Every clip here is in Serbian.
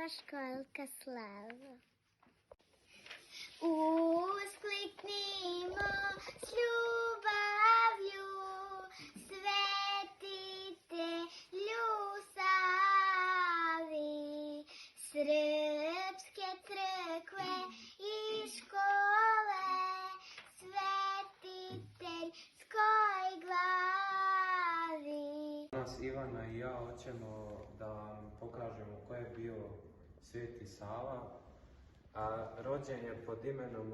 školjka slava. Uskliknimo s ljubavlju, svetitelju Savi, srpske crkve i škole, svetiteljskoj glavi. Danas Ivana i ja hoćemo da vam pokažemo ko je bio Sveti Sava, a rođen je pod imenom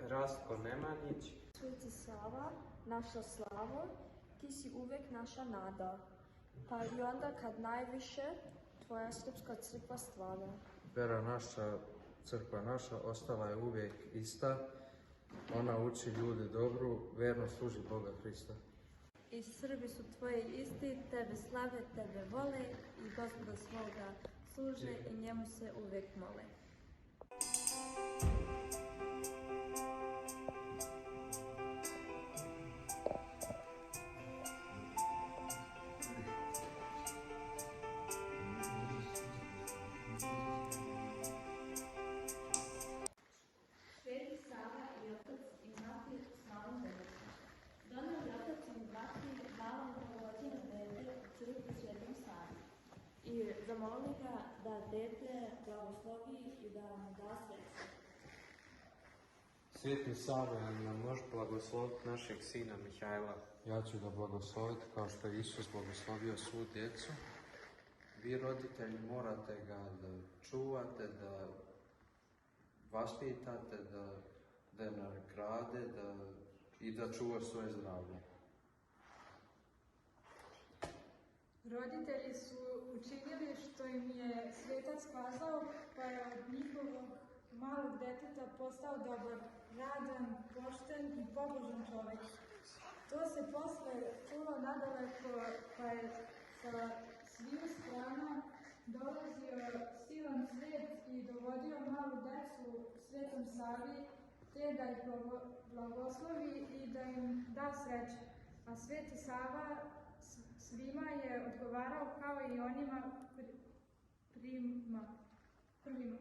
Rastko Nemanjić. Sveti Sava, naša slava, ti si uvek naša nada, pa i onda kad najviše tvoja srpska crkva strada. Vera naša, crkva naša, ostala je uvijek ista. Ona uči ljude dobru, verno služi Boga Hrista. I Srbi su tvoji isti, tebe slave, tebe vole i Gospoda svoga služe i njemu se uvijek mole. Sveti Sava i otac i mati s malom detetom. Doneo je otac i mati malo novorođeno dete u crkvu Svetom Savi i zamolili ga da dete blagoslovi i da mu da sreću. Sveti Sava, nam može blagosloviti našeg sina Mihajla. Ja ću ga blagosloviti kao što je Isus blagoslovio svu djecu. Vi roditelji morate ga da čuvate, da vaspitate, da ne krade i da čuva svoje zdravlje. Roditelji su učinili što im je svetac kazao, pa je od njihovog malog deteta postao dobar, radan, pošten i pobožan čovjek. To se posle čulo nadaleko, pa je sa svih strana dolazio silan svet i dovodio malu decu Svetom Savi, te da ih blagoslovi i da im da sreću. A Sveti Sava svima je odgovarao kao i onima prvima.